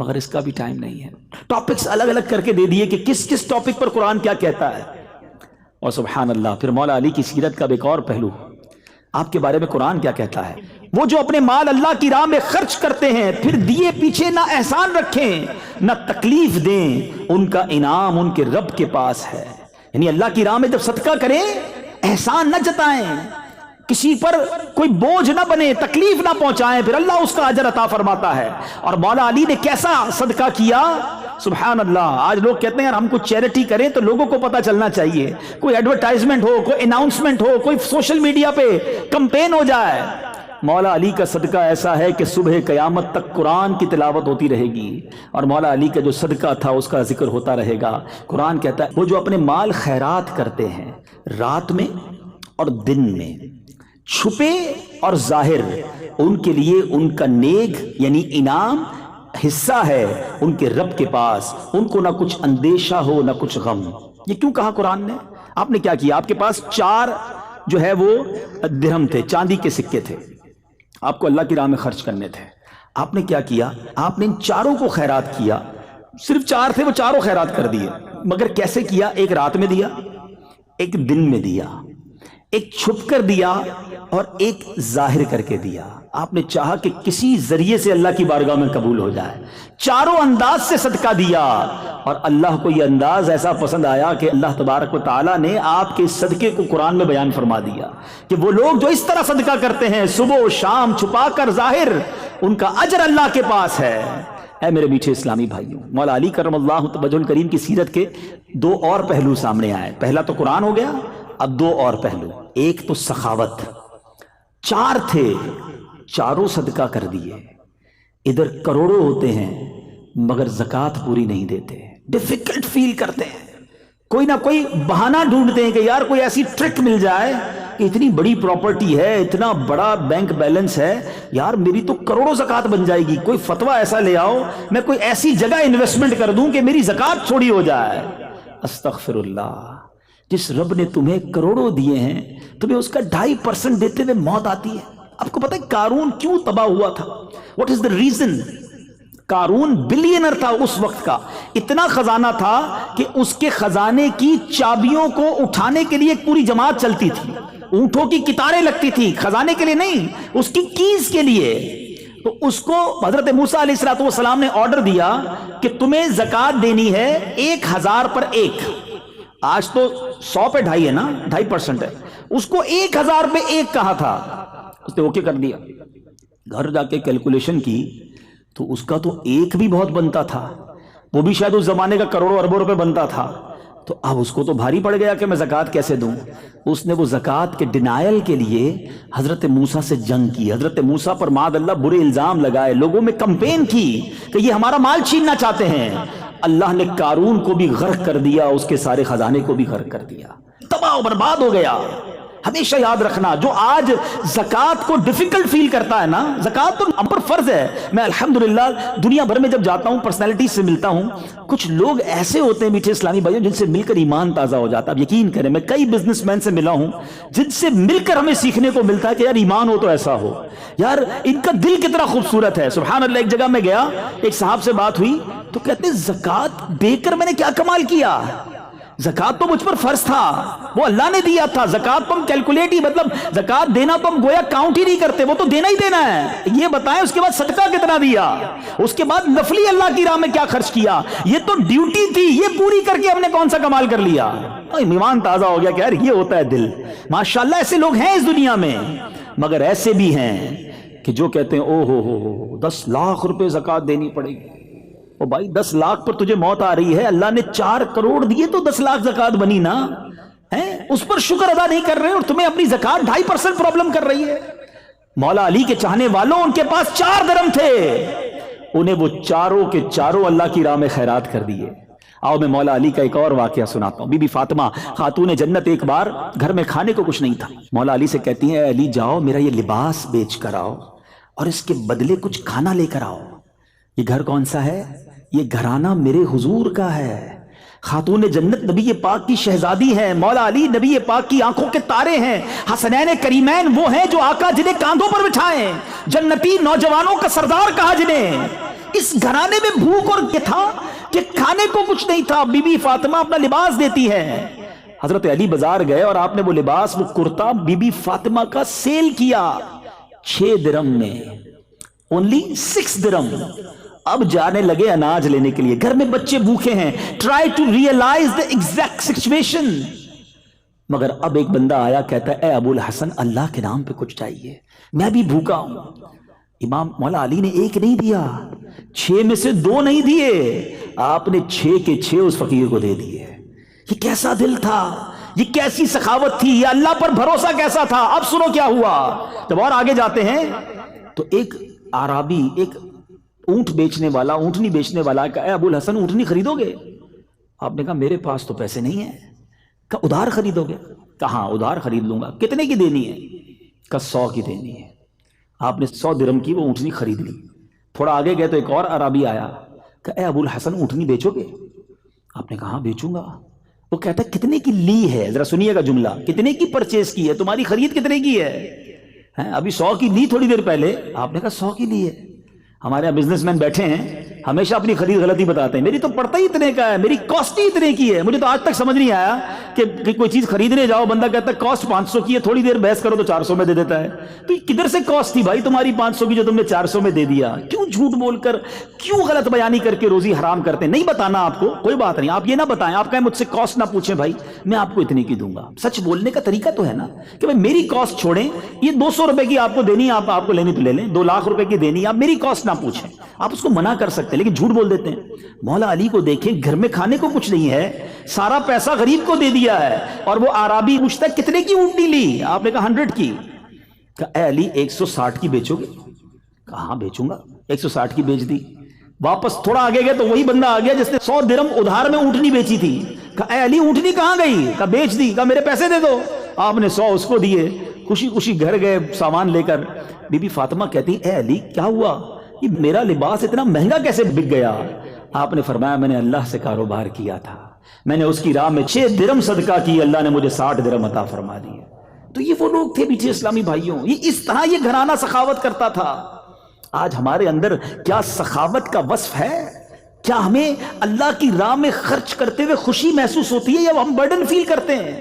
مگر اس کا بھی ٹائم نہیں ہے. ٹاپکس الگ الگ کر کے دے دیے کہ کس کس ٹاپک پر قرآن کیا کہتا ہے. اور سبحان اللہ پھر مولا علی کی سیرت کا ایک اور پہلو، آپ کے بارے میں قرآن کیا کہتا ہے. وہ جو اپنے مال اللہ کی راہ میں خرچ کرتے ہیں پھر دیے پیچھے نہ احسان رکھیں نہ تکلیف دیں، ان کا انعام ان کے رب کے پاس ہے. یعنی اللہ کی راہ میں جب صدقہ کریں احسان نہ جتائیں، کسی پر کوئی بوجھ نہ بنے، تکلیف نہ پہنچائیں، پھر اللہ اس کا اجر عطا فرماتا ہے. اور مولا علی نے کیسا صدقہ کیا، سبحان اللہ. آج لوگ کہتے ہیں یار ہم کچھ چیریٹی کریں تو لوگوں کو پتا چلنا چاہیے، کوئی ایڈورٹائزمنٹ ہو، کوئی اناؤنسمنٹ ہو، کوئی سوشل میڈیا پہ کمپین ہو جائے. مولا علی کا صدقہ ایسا ہے کہ صبح قیامت تک قرآن کی تلاوت ہوتی رہے گی، اور مولا علی کا جو صدقہ تھا اس کا ذکر ہوتا رہے گا. قرآن کہتا ہے وہ جو اپنے مال خیرات کرتے ہیں رات میں اور دن میں، چھپے اور ظاہر، ان کے لیے ان کا نیک یعنی انعام حصہ ہے ان کے رب کے پاس، ان کو نہ کچھ اندیشہ ہو نہ کچھ غم. یہ کیوں کہا قرآن نے؟ آپ نے کیا کیا؟ آپ کے پاس 4 جو ہے وہ درہم تھے، چاندی کے سکے تھے، آپ کو اللہ کی راہ میں خرچ کرنے تھے. آپ نے کیا کیا؟ آپ نے ان چاروں کو خیرات کیا. صرف 4 تھے، وہ چاروں خیرات کر دیے. مگر کیسے کیا؟ ایک رات میں دیا، ایک دن میں دیا، ایک چھپ کر دیا اور ایک ظاہر کر کے دیا. آپ نے چاہا کہ کسی ذریعے سے اللہ کی بارگاہ میں قبول ہو جائے. چاروں انداز سے صدقہ دیا، اور اللہ کو یہ انداز ایسا پسند آیا کہ اللہ تبارک و تعالیٰ نے آپ کے صدقے کو قرآن میں بیان فرما دیا کہ وہ لوگ جو اس طرح صدقہ کرتے ہیں صبح و شام، چھپا کر ظاہر، ان کا اجر اللہ کے پاس ہے. اے میرے میٹھے اسلامی بھائیوں، مولا علی کرم اللہ وجہ الکریم کی سیرت کے 2 اور پہلو سامنے آئے. پہلا تو قرآن ہو گیا، اب 2 اور پہلو. ایک تو سخاوت. 4 تھے، چاروں صدقہ کر دیے. ادھر کروڑوں ہوتے ہیں مگر زکوٰۃ پوری نہیں دیتے، ڈیفیکلٹ فیل کرتے ہیں، کوئی نہ کوئی بہانہ ڈھونڈتے ہیں کہ یار کوئی ایسی ٹرک مل جائے کہ اتنی بڑی پراپرٹی ہے، اتنا بڑا بینک بیلنس ہے، یار میری تو کروڑوں زکوٰۃ بن جائے گی. کوئی فتویٰ ایسا لے آؤ، میں کوئی ایسی جگہ انویسٹمنٹ کر دوں کہ میری زکوٰۃ چھوڑی ہو جائے. استغفر اللہ. جس رب نے تمہیں کروڑوں دیے ہیں تمہیں اس کا 2.5% دیتے ہوئے موت آتی ہے. آپ کو پتہ ہے قارون کیوں تباہ ہوا تھا؟ What is the reason? قارون بلینر تھا اس وقت کا، اتنا خزانہ تھا کہ اس کے خزانے کی چابیوں کو اٹھانے کے لیے ایک پوری جماعت چلتی تھی، اونٹوں کی قطاریں لگتی تھی، خزانے کے لیے نہیں، اس کی کیز کے لیے. تو اس کو حضرت موسیٰ علیہ السلام نے آرڈر دیا کہ تمہیں زکوٰۃ دینی ہے 1000 پر 1. آج تو 100 پہ 2.5 ہے نا، 2.5% ہے. اس کو 1000 پہ 1 کہا تھا، اس نے اوکے کر دیا. گھر جا کے کیلکولیشن کی تو اس کا تو 1 بھی بہت بنتا تھا، وہ بھی شاید اس زمانے کا کروڑوں اربوں روپے بنتا تھا. تو اب اس کو تو بھاری پڑ گیا کہ میں زکوٰۃ کیسے دوں. اس نے وہ زکوٰۃ کے ڈینائل کے لیے حضرت موسیٰ سے جنگ کی، حضرت موسیٰ پر معاذ اللہ برے الزام لگائے، لوگوں میں کمپین کی کہ یہ ہمارا مال چھیننا چاہتے ہیں. اللہ نے قارون کو بھی غرق کر دیا، اس کے سارے خزانے کو بھی غرق کر دیا، تباہ و برباد ہو گیا. ہمیشہ یاد رکھنا، جو آج زکوٰۃ کو ڈیفیکلٹ فیل کرتا ہے نا، زکوٰۃ تو ہم پر فرض ہے. میں الحمدللہ دنیا بھر میں جب جاتا ہوں پرسنالٹیز سے ملتا ہوں، کچھ لوگ ایسے ہوتے ہیں میٹھے اسلامی بھائیوں جن سے مل کر ایمان تازہ ہو جاتا ہے. اب یقین کریں میں کئی بزنس مین سے ملا ہوں جن سے مل کر ہمیں سیکھنے کو ملتا ہے کہ یار ایمان ہو تو ایسا ہو، یار ان کا دل کتنا خوبصورت ہے. سبحان اللہ. ایک جگہ میں گیا، ایک صاحب سے بات ہوئی تو کہتے ہیں زکوٰۃ دے کر میں نے کیا کمال کیا، زکوٰۃ تو مجھ پر فرض تھا، وہ اللہ نے دیا تھا. زکوٰۃ تو ہم کیلکولیٹ ہی، مطلب زکوٰۃ دینا تو ہم گویا کاؤنٹ ہی نہیں کرتے، وہ تو دینا ہی دینا ہے. یہ بتائیں اس کے بعد صدقہ کتنا دیا، اس کے بعد نفلی اللہ کی راہ میں کیا خرچ کیا، یہ تو ڈیوٹی تھی، یہ پوری کر کے ہم نے کون سا کمال کر لیا. ایمان تازہ ہو گیا کہ یار یہ ہوتا ہے دل. ماشاءاللہ ایسے لوگ ہیں اس دنیا میں، مگر ایسے بھی ہیں کہ جو کہتے ہیں او ہو 10 لاکھ روپے زکوٰۃ دینی پڑے گی. او بھائی 10 لاکھ پر تجھے موت آ رہی ہے، اللہ نے 4 کروڑ دیے تو 10 لاکھ زکوٰۃ بنی نا، اس پر شکر ادا نہیں کر رہے اور تمہیں اپنی زکوٰۃ 2.5% پرابلم کر رہی ہے. مولا علی کے چاہنے والوں، ان کے پاس 4 درہم تھے، انہیں وہ چاروں کے چاروں اللہ کی راہ میں خیرات کر دیے. آؤ میں مولا علی کا ایک اور واقعہ سناتا ہوں. بی بی فاطمہ خاتون جنت ایک بار گھر میں کھانے کو کچھ نہیں تھا، مولا علی سے کہتی ہیں اے علی جاؤ میرا یہ لباس بیچ کر آؤ اور اس کے بدلے کچھ کھانا لے کر آؤ. یہ گھر کون سا ہے؟ یہ گھرانہ میرے حضور کا ہے. خاتون جنت نبی پاک کی شہزادی ہیں، مولا علی نبی پاک کی آنکھوں کے تارے ہیں، حسنین کریمین وہ ہیں جو آقا جنہیں کاندھوں پر بٹھائیں، جنتی نوجوانوں کا سردار کہا جنہیں. اس گھرانے میں بھوک اور یہ تھا کہ کھانے کو کچھ نہیں تھا. بی بی فاطمہ اپنا لباس دیتی ہے. حضرت علی بازار گئے اور آپ نے وہ لباس وہ کرتا بی بی فاطمہ کا سیل کیا 6 درم میں, only 6 درم. اب جانے لگے اناج لینے کے لیے, گھر میں بچے بھوکے ہیں. Try to realise the exact situation. مگر اب ایک بندہ آیا, کہتا ہے اے ابو الحسن اللہ کے نام پہ کچھ چاہیے, میں بھی بھوکا ہوں. امام مولا علی نے ایک نہیں دیا, 6 میں سے 2 نہیں دیے, آپ نے 6 کے 6 اس فقیر کو دے دیے. یہ کیسا دل تھا, یہ کیسی سخاوت تھی, یہ اللہ پر بھروسہ کیسا تھا. اب سنو کیا ہوا. جب اور آگے جاتے ہیں تو ایک عربی, ایک اونٹ بیچنے والا, اونٹنی بیچنے والا, کہا اے ابو الحسن اونٹنی خریدو گے؟ آپ نے کہا میرے پاس تو پیسے نہیں ہیں. کہا ادھار خریدو گے؟ کہا ادھار خرید لوں گا. کتنے کی دینی ہے؟ کہا 100 کی دینی ہے. آپ نے 100 درم کی وہ اونٹنی خرید لی. تھوڑا آگے گئے تو ایک اور عربی آیا, کہا اے ابو الحسن اونٹنی بیچو گے؟ آپ نے کہا بیچوں گا. وہ کہتا ہے کتنے کی لی ہے؟ ذرا سنیے گا جملہ, کتنے کی پرچیز کی ہے, تمہاری خرید کتنے کی ہے؟ ابھی 100 کی لی تھوڑی دیر پہلے. آپ نے کہا 100 کی لی ہے. ہمارے یہاں بزنس مین بیٹھے ہیں, ہمیشہ اپنی خرید غلطی بتاتے ہیں, میری تو پڑتا ہی اتنے کا ہے, میری کاسٹ ہی اتنے کی ہے. مجھے تو آج تک سمجھ نہیں آیا کہ کوئی چیز خریدنے جاؤ, بندہ کہتا ہے کاسٹ 500 کی ہے, تھوڑی دیر بحث کرو تو 400 میں دے دیتا ہے. تو یہ کدھر سے کاسٹ تھی بھائی تمہاری 500 کی جو تم نے 400 میں دے دیا؟ کیوں جھوٹ بول کر, کیوں غلط بیانی کر کے روزی حرام کرتے ہیں؟ نہیں بتانا آپ کو, کوئی بات نہیں, آپ یہ نہ بتائیں, آپ کہیں مجھ سے کاسٹ نہ پوچھیں بھائی, میں آپ کو اتنے کی دوں گا. سچ بولنے کا طریقہ تو ہے نا کہ بھائی میری کاسٹ چھوڑیں, یہ 200 روپے کی آپ کو دینی ہے, آپ کو لینی تو لے لیں, 2 لاکھ روپے کی دینی ہے, آپ میری کاسٹ نہ پوچھیں. آپ اس کو منع کر سکتے ہیں لیکن جھوٹ بول دیتے ہیں. مولا علی کو دیکھیں, گھر میں کھانے کو کچھ نہیں ہے, سارا پیسہ غریب کو دے دیا ہے, اور وہ عربی پوچھتا ہے کتنے کی اونٹنی لی؟ آپ نے کہا 100 کی. کہا اے علی 160 کی بیچو گے؟ کہا ہاں بیچوں گا. 160 کی بیچ دی. واپس تھوڑا آگے گئے تو وہی بندہ آ گیا جس نے 100 درم ادھار میں اونٹنی بیچی تھی. کہا اے علی اونٹنی کہاں گئی؟ کہا بیچ دی. کہا میرے پیسے دے دو. آپ نے 100 اس کو دیے, خوشی خوشی گھر گئے سامان لے کر. بی بی فاطمہ کہتی اے علی کیا ہوا, یہ میرا لباس اتنا مہنگا کیسے بک گیا؟ آپ نے فرمایا میں نے اللہ سے کاروبار کیا تھا, میں نے اس کی راہ میں 6 درم صدقہ کی, اللہ نے مجھے 60 درم عطا فرما دیے. تو یہ وہ لوگ تھے میٹھے اسلامی بھائیوں, یہ اس طرح یہ گھرانہ سخاوت کرتا تھا. آج ہمارے اندر کیا سخاوت کا وصف ہے؟ کیا ہمیں اللہ کی راہ میں خرچ کرتے ہوئے خوشی محسوس ہوتی ہے یا ہم برڈن فیل کرتے ہیں؟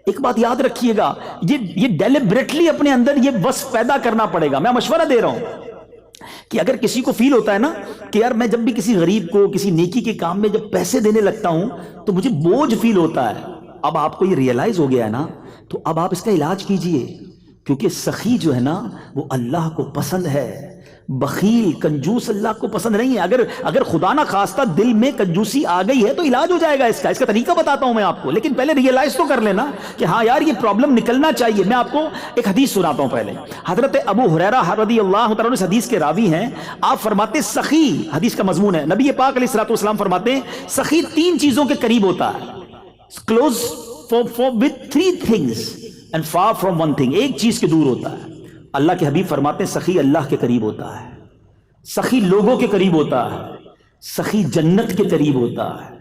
ایک بات یاد رکھیے گا, یہ ڈیلیبریٹلی اپنے اندر یہ وصف پیدا کرنا پڑے گا. میں مشورہ دے رہا ہوں کہ اگر کسی کو فیل ہوتا ہے نا کہ یار میں جب بھی کسی غریب کو کسی نیکی کے کام میں جب پیسے دینے لگتا ہوں تو مجھے بوجھ فیل ہوتا ہے, اب آپ کو یہ ریئلائز ہو گیا ہے نا, تو اب آپ اس کا علاج کیجئے, کیونکہ سخی جو ہے نا وہ اللہ کو پسند ہے, بخیل کنجوس اللہ کو پسند نہیں ہے. اگر خدا نہ خواستہ دل میں کنجوسی آ گئی ہے تو علاج ہو جائے گا اس کا طریقہ بتاتا ہوں میں آپ کو, لیکن پہلے ریئلائز تو کر لینا کہ ہاں یار یہ پرابلم نکلنا چاہیے. میں آپ کو ایک حدیث سناتا ہوں پہلے. حضرت ابو ہریرہ رضی اللہ تعالیٰ عنہ اس حدیث کے راوی ہیں. آپ فرماتے سخی, حدیث کا مضمون ہے, نبی پاک علیہ الصلوۃ والسلام فرماتے ہیں سخی 3 چیزوں کے قریب ہوتا ہے, close with 3 things and far from 1 thing, ایک چیز کے دور ہوتا ہے. اللہ کے حبیب فرماتے ہیں سخی اللہ کے قریب ہوتا ہے, سخی لوگوں کے قریب ہوتا ہے, سخی جنت کے قریب ہوتا ہے,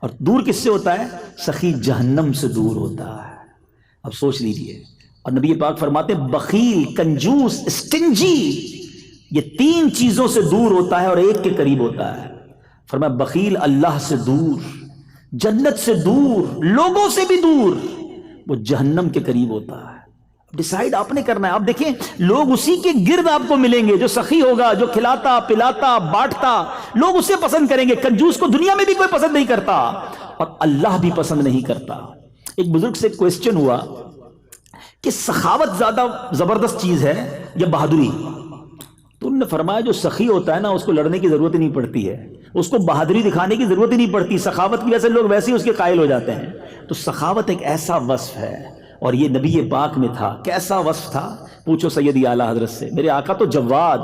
اور دور کس سے ہوتا ہے؟ سخی جہنم سے دور ہوتا ہے. اب سوچ لیجئے. اور نبی پاک فرماتے ہیں بخیل کنجوس اسٹنجی یہ 3 چیزوں سے دور ہوتا ہے اور ایک کے قریب ہوتا ہے. فرمایا بخیل اللہ سے دور, جنت سے دور, لوگوں سے بھی دور, وہ جہنم کے قریب ہوتا ہے. ڈیسائیڈ آپ نے کرنا ہے. آپ دیکھیں لوگ اسی کے گرد آپ کو ملیں گے جو سخی ہوگا, جو کھلاتا پلاتا بانٹتا, لوگ اسے پسند کریں گے. کنجوس کو دنیا میں بھی کوئی پسند نہیں کرتا اور اللہ بھی پسند نہیں کرتا. ایک بزرگ سے کوسچن ہوا کہ سخاوت زیادہ زبردست چیز ہے یا بہادری؟ تو انہوں نے فرمایا جو سخی ہوتا ہے نا اس کو لڑنے کی ضرورت ہی نہیں پڑتی ہے, اس کو بہادری دکھانے کی ضرورت ہی نہیں پڑتی. سخاوت کی وجہ سے لوگ ویسے ہی اس کے قائل ہو جاتے ہیں. تو سخاوت ایک ایسا وصف ہے اور یہ نبی پاک میں تھا. کیسا وصف تھا؟ پوچھو سیدی اعلیٰ حضرت سے. میرے آقا تو جواد,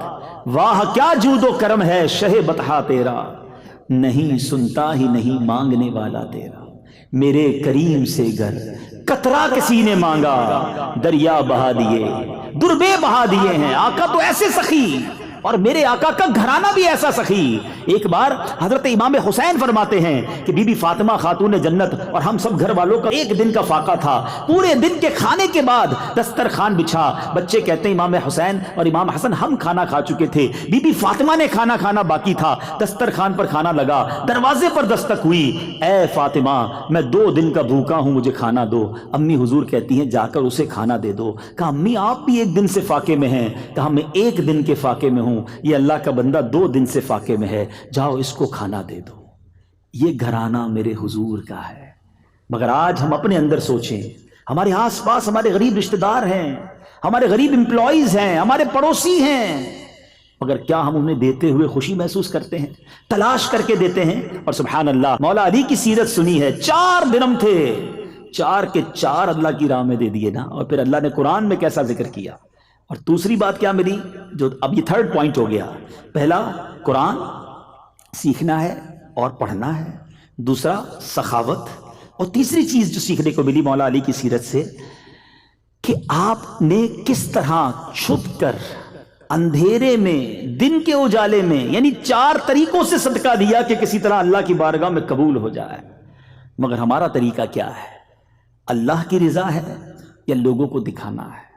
واہ کیا جود و کرم ہے شہ بطحا تیرا, نہیں سنتا ہی نہیں مانگنے والا تیرا, میرے کریم سے گر قطرہ کسی نے مانگا, دریا بہا دیے دربے بہا دیے ہیں. آقا تو ایسے سخی, اور میرے آقا کا گھرانہ بھی ایسا سخی۔ ایک بار حضرت امام حسین فرماتے ہیں کہ بی بی فاطمہ خاتون جنت اور ہم سب گھر والوں کا ایک دن کا فاقہ تھا، پورے دن کے کھانے کے بعد دسترخوان بچھا، بچے کہتے ہیں امام حسین اور امام حسن ہم کھانا کھا چکے تھے، بی بی فاطمہ نے کھانا کھانا باقی تھا، دسترخوان پر کھانا لگا، دروازے پر دستک ہوئی، اے فاطمہ میں 2 دن کا بھوکا ہوں، مجھے کھانا دو۔ امی حضور کہتی ہیں جا کر اسے کھانا دے دو۔ کہا امی آپ بھی 1 دن سے فاقے میں ہیں؟ کہا میں 1 دن کے فاقے میں ہوں، یہ اللہ کا بندہ 2 دن سے فاقے میں ہے، جاؤ اس کو کھانا دے دو۔ یہ گھرانہ میرے حضور کا ہے۔ مگر آج ہم اپنے اندر سوچیں، ہمارے آس پاس ہمارے غریب رشتہ دار ہیں، ہمارے غریب امپلائیز ہیں، ہمارے پڑوسی ہیں، مگر کیا ہم انہیں دیتے ہوئے خوشی محسوس کرتے ہیں؟ تلاش کر کے دیتے ہیں؟ اور سبحان اللہ مولا علی کی سیرت سنی ہے، 4 درہم تھے، 4 کے 4 اللہ کی راہ میں دے دیے نا، اور پھر اللہ نے قرآن میں کیسا ذکر کیا۔ اور دوسری بات کیا ملی، جو اب یہ 3rd پوائنٹ ہو گیا، پہلا قرآن سیکھنا ہے اور پڑھنا ہے، دوسرا سخاوت، اور تیسری چیز جو سیکھنے کو ملی مولا علی کی سیرت سے کہ آپ نے کس طرح چھپ کر اندھیرے میں دن کے اجالے میں، یعنی 4 طریقوں سے صدقہ دیا کہ کسی طرح اللہ کی بارگاہ میں قبول ہو جائے۔ مگر ہمارا طریقہ کیا ہے؟ اللہ کی رضا ہے یا لوگوں کو دکھانا ہے؟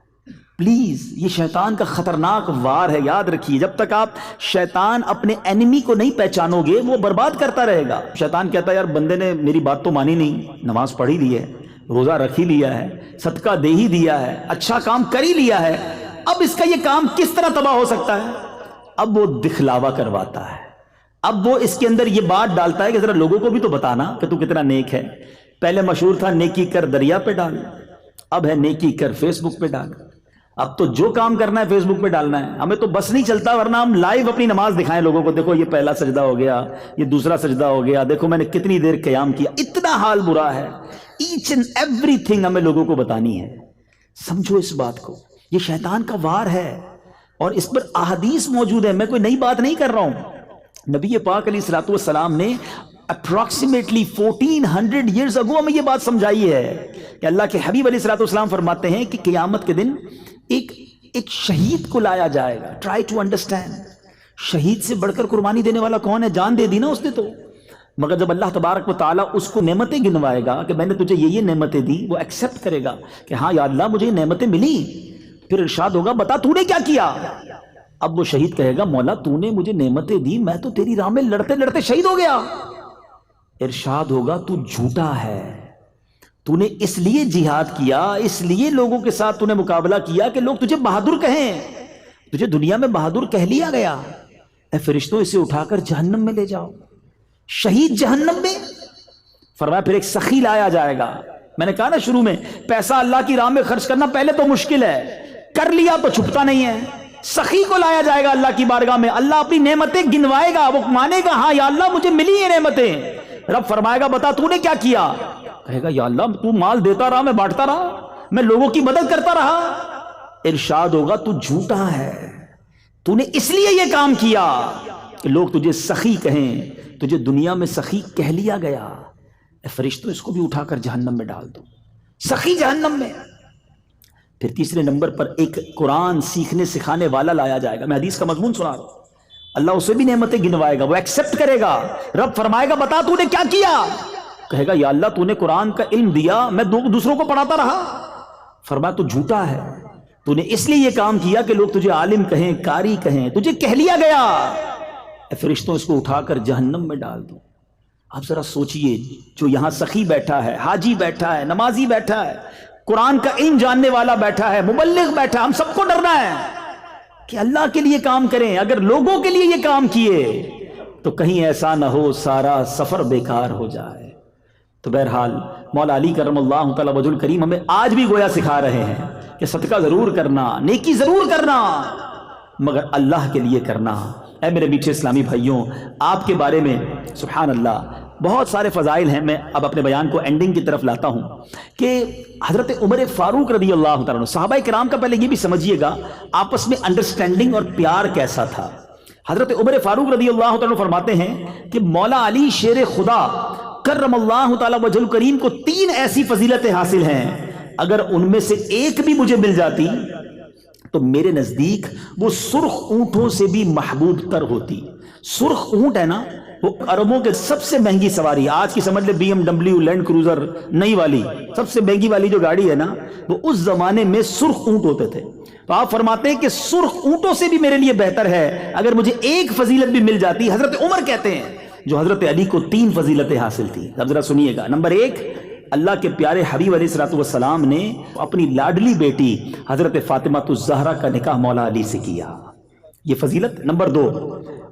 پلیز یہ شیطان کا خطرناک وار ہے، یاد رکھیے، جب تک آپ شیطان اپنے اینیمی کو نہیں پہچانو گے وہ برباد کرتا رہے گا۔ شیطان کہتا ہے یار بندے نے میری بات تو مانی نہیں، نماز پڑھ ہی لی ہے، روزہ رکھ ہی لیا ہے، صدقہ دے ہی دیا ہے، اچھا کام کر ہی لیا ہے، اب اس کا یہ کام کس طرح تباہ ہو سکتا ہے؟ اب وہ دکھلاوا کرواتا ہے، اب وہ اس کے اندر یہ بات ڈالتا ہے کہ ذرا لوگوں کو بھی تو بتانا کہ تو کتنا نیک ہے۔ پہلے مشہور تھا نیکی کر دریا پہ ڈال، اب ہے نیکی کر فیس بک پہ ڈال۔ اب تو جو کام کرنا ہے فیس بک پہ ڈالنا ہے، ہمیں تو بس نہیں چلتا، ورنہ ہم لائیو اپنی نماز دکھائیں لوگوں کو، دیکھو یہ پہلا سجدہ ہو گیا، یہ دوسرا سجدہ ہو گیا، دیکھو میں نے کتنی دیر قیام کیا، اتنا حال برا ہے۔ ایچ اینڈ ایوری تھنگ ہمیں لوگوں کو بتانی ہے۔ سمجھو اس بات کو، یہ شیطان کا وار ہے اور اس پر احادیث موجود ہے، میں کوئی نئی بات نہیں کر رہا ہوں۔ نبی پاک علیہ الصلوۃ والسلام نے اپروکسیمیٹلی 1400 ایئرز اگو ہمیں یہ بات سمجھائی ہے کہ اللہ کے حبیب علیہ الصلوۃ والسلام فرماتے ہیں کہ قیامت کے دن ایک شہید کو لایا جائے گا۔ ٹرائی ٹو انڈرسٹینڈ، شہید سے بڑھ کر قربانی دینے والا کون ہے؟ جان دے دی نا اس نے تو، مگر جب اللہ تبارک و تعالیٰ اس کو نعمتیں گنوائے گا کہ میں نے تجھے یہ نعمتیں دی، وہ ایکسیپٹ کرے گا کہ ہاں یا اللہ مجھے یہ نعمتیں ملی، پھر ارشاد ہوگا بتا تو نے کیا کیا؟ اب وہ شہید کہے گا مولا تو نے مجھے نعمتیں دی، میں تو تیری راہ میں لڑتے لڑتے شہید ہو گیا۔ ارشاد ہوگا تو جھوٹا ہے، تو نے اس لیے جہاد کیا، اس لیے لوگوں کے ساتھ تو نے مقابلہ کیا کہ لوگ تجھے بہادر کہیں، تجھے دنیا میں بہادر کہہ لیا گیا۔ اے فرشتوں اسے اٹھا کر جہنم میں لے جاؤ۔ شہید جہنم میں؟ فرمایا پھر ایک سخی لایا جائے گا۔ میں نے کہا نا شروع میں، پیسہ اللہ کی راہ میں خرچ کرنا پہلے تو مشکل ہے، کر لیا تو چھپتا نہیں ہے۔ سخی کو لایا جائے گا اللہ کی بارگاہ میں، اللہ اپنی نعمتیں گنوائے گا، وہ مانے گا ہاں یا اللہ مجھے ملی یہ نعمتیں۔ رب فرمائے گا بتا تو نے کیا کیا؟ کہے گا یا اللہ تو مال دیتا رہا، میں بانٹتا رہا، میں لوگوں کی مدد کرتا رہا۔ ارشاد ہوگا تو جھوٹا ہے، تو نے اس لیے یہ کام کیا کہ لوگ تجھے سخی کہیں، تجھے دنیا میں سخی کہہ لیا گیا۔ اے فرشتوں اس کو بھی اٹھا کر جہنم میں ڈال دو، سخی جہنم میں۔ پھر تیسرے نمبر پر ایک قرآن سیکھنے سکھانے والا لایا جائے گا۔ میں حدیث کا مضمون سنا رہا ہوں، اللہ اسے بھی نعمتیں گنوائے گا، وہ ایکسپٹ کرے گا۔ رب فرمائے گا بتا تو نے کیا کیا؟ کہے گا یا اللہ تو نے قرآن کا علم دیا، میں دوسروں کو پڑھاتا رہا۔ فرمایا تو جھوٹا ہے، تو نے اس لیے یہ کام کیا کہ لوگ تجھے عالم کہیں، قاری کہیں، تجھے کہہ لیا گیا۔ اے فرشتوں اس کو اٹھا کر جہنم میں ڈال دو۔ آپ ذرا سوچئے، جو یہاں سخی بیٹھا ہے، حاجی بیٹھا ہے، نمازی بیٹھا ہے، قرآن کا علم جاننے والا بیٹھا ہے، مبلغ بیٹھا ہے، ہم سب کو ڈرنا ہے کہ اللہ کے لیے کام کریں۔ اگر لوگوں کے لیے یہ کام کیے تو کہیں ایسا نہ ہو سارا سفر بیکار ہو جائے۔ تو بہرحال مولا علی کرم اللہ تعالی وجہ الکریم ہمیں آج بھی گویا سکھا رہے ہیں کہ صدقہ ضرور کرنا، نیکی ضرور کرنا، مگر اللہ کے لیے کرنا۔ اے میرے میٹھے اسلامی بھائیوں، آپ کے بارے میں سبحان اللہ بہت سارے فضائل ہیں۔ میں اب اپنے بیان کو اینڈنگ کی طرف لاتا ہوں کہ حضرت عمر فاروق رضی اللہ تعالیٰ عنہ، صحابہ کرام کا پہلے یہ بھی سمجھیے گا آپس میں انڈرسٹینڈنگ اور پیار کیسا تھا۔ حضرت عمر فاروق رضی اللہ تعالیٰ عنہ فرماتے ہیں کہ مولا علی شیر خدا کرم اللہ تعالیٰ وجہ الکریم کو 3 ایسی فضیلتیں حاصل ہیں، اگر ان میں سے ایک بھی مجھے مل جاتی تو میرے نزدیک وہ سرخ اونٹوں سے بھی محبوب تر ہوتی. سرخ اونٹ ہے نا، وہ عربوں کے سب سے مہنگی سواری. آج کی سمجھ لے BMW لینڈ کروزر نئی والی سب سے مہنگی والی جو گاڑی ہے نا، وہ اس زمانے میں سرخ اونٹ ہوتے تھے. تو آپ فرماتے ہیں کہ سرخ اونٹوں سے بھی میرے لیے بہتر ہے اگر مجھے ایک فضیلت بھی مل جاتی. حضرت عمر کہتے ہیں جو حضرت علی کو 3 فضیلتیں حاصل تھی. اب ذرا سنیے گا. نمبر 1، اللہ کے پیارے حبیب علیہ الصلوۃ والسلام نے اپنی لاڈلی بیٹی حضرت فاطمہ الزہرا کا نکاح مولا علی سے کیا، یہ فضیلت. نمبر 2،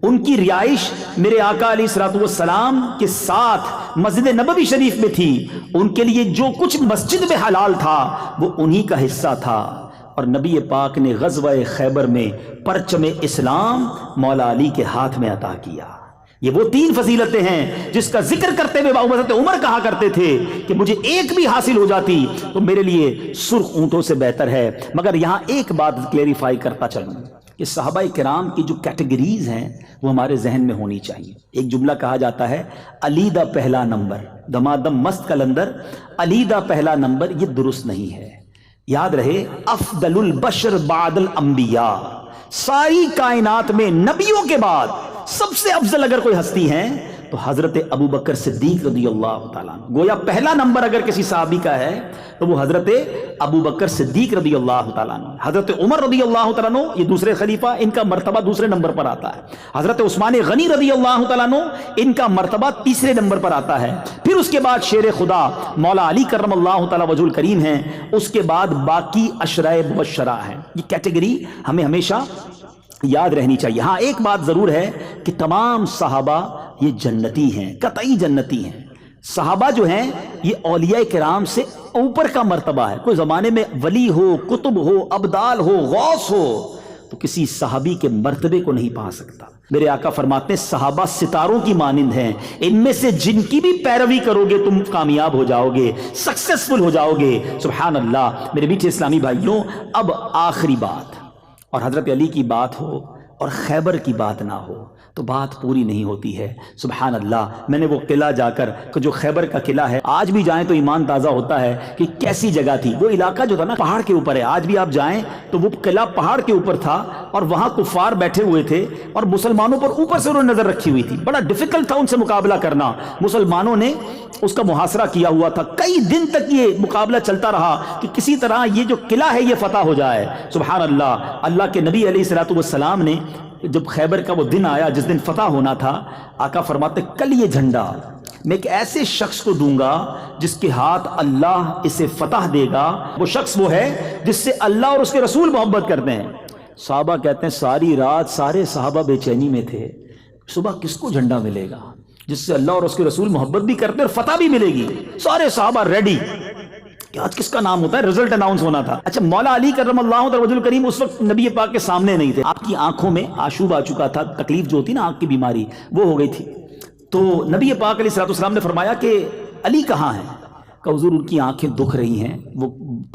ان کی رہائش میرے آقا علیہ الصلوۃ والسلام کے ساتھ مسجد نبوی شریف میں تھی. ان کے لیے جو کچھ مسجد میں حلال تھا وہ انہی کا حصہ تھا. اور نبی پاک نے غزوہ خیبر میں پرچم اسلام مولا علی کے ہاتھ میں عطا کیا. یہ وہ 3 فضیلتیں ہیں جس کا ذکر کرتے ہوئے حضرت عمر کہا کرتے تھے کہ مجھے ایک بھی حاصل ہو جاتی تو میرے لیے سرخ اونٹوں سے بہتر ہے. مگر یہاں ایک بات کلیریفائی کرتا چلوں کہ صحابہ کرام کی جو کیٹیگریز ہیں وہ ہمارے ذہن میں ہونی چاہیے. ایک جملہ کہا جاتا ہے علی دا پہلا نمبر، دمادم مست کلندر، علی دا پہلا نمبر. یہ درست نہیں ہے. یاد رہے افضل البشر بعد الانبیاء، ساری کائنات میں نبیوں کے بعد سب سے افضل اگر کوئی ہستی ہیں تو حضرت ابو بکر صدیق رضی اللہ تعالیٰ عنہ. گویا پہلا نمبر اگر کسی صحابی کا ہے تو وہ حضرت ابو بکر صدیق رضی اللہ تعالیٰ عنہ. حضرت عمر رضی اللہ تعالیٰ عنہ یہ دوسرے خلیفہ، ان کا مرتبہ دوسرے نمبر پر آتا ہے. حضرت عثمان غنی رضی اللہ تعالیٰ عنہ ان کا مرتبہ تیسرے نمبر پر آتا ہے. پھر اس کے بعد شیر خدا مولا علی کرم اللہ تعالیٰ وجہ الکریم ہیں. اس کے بعد باقی عشرۂ مبشرہ ہیں. یہ کیٹیگری ہمیں ہمیشہ یاد رہنی چاہیے. ہاں ایک بات ضرور ہے کہ تمام صحابہ یہ جنتی ہیں، قطعی جنتی ہیں. صحابہ جو ہیں یہ اولیاء کرام سے اوپر کا مرتبہ ہے. کوئی زمانے میں ولی ہو، کتب ہو، ابدال ہو، غوث ہو تو کسی صحابی کے مرتبے کو نہیں پا سکتا. میرے آقا فرماتے ہیں صحابہ ستاروں کی مانند ہیں، ان میں سے جن کی بھی پیروی کرو گے تم کامیاب ہو جاؤ گے، سکسیسفل ہو جاؤ گے. سبحان اللہ. میرے میٹھے اسلامی بھائیوں، اب آخری بات، اور حضرت علی کی بات ہو اور خیبر کی بات نہ ہو تو بات پوری نہیں ہوتی ہے. سبحان اللہ. میں نے وہ قلعہ جا کر جو خیبر کا قلعہ ہے، آج بھی جائیں تو ایمان تازہ ہوتا ہے کہ کیسی جگہ تھی. وہ علاقہ جو تھا نا پہاڑ کے اوپر ہے. آج بھی آپ جائیں تو وہ قلعہ پہاڑ کے اوپر تھا اور وہاں کفار بیٹھے ہوئے تھے اور مسلمانوں پر اوپر سے انہوں نے نظر رکھی ہوئی تھی. بڑا ڈیفیکلٹ تھا ان سے مقابلہ کرنا. مسلمانوں نے اس کا محاصرہ کیا ہوا تھا. کئی دن تک یہ مقابلہ چلتا رہا کہ کسی طرح یہ جو قلعہ ہے یہ فتح ہو جائے. سبحان اللہ. اللہ کے نبی علیہ الصلوۃ والسلام نے جب خیبر کا وہ دن آیا جس دن فتح ہونا تھا، آقا فرماتے کل یہ جھنڈا میں ایک ایسے شخص کو دوں گا جس کے ہاتھ اللہ اسے فتح دے گا. وہ شخص وہ ہے جس سے اللہ اور اس کے رسول محبت کرتے ہیں. صحابہ کہتے ہیں ساری رات سارے صحابہ بے چینی میں تھے. صبح کس کو جھنڈا ملے گا جس سے اللہ اور اس کے رسول محبت بھی کرتے اور فتح بھی ملے گی. سارے صحابہ ریڈی کہ آج کس کا نام ہوتا ہے. رزلٹ اناؤنس ہونا تھا. اچھا مولا علی کرم اللہ وجہ الکریم اس وقت نبی پاک کے سامنے نہیں تھے. آپ کی آنکھوں میں آشوب آ چکا تھا. تکلیف جو ہوتی نا آنکھ کی بیماری وہ ہو گئی تھی. تو نبی پاک علیہ الصلوۃ والسلام نے فرمایا کہ علی کہاں ہیں؟ کہ حضور ان کی آنکھیں دکھ رہی ہیں، وہ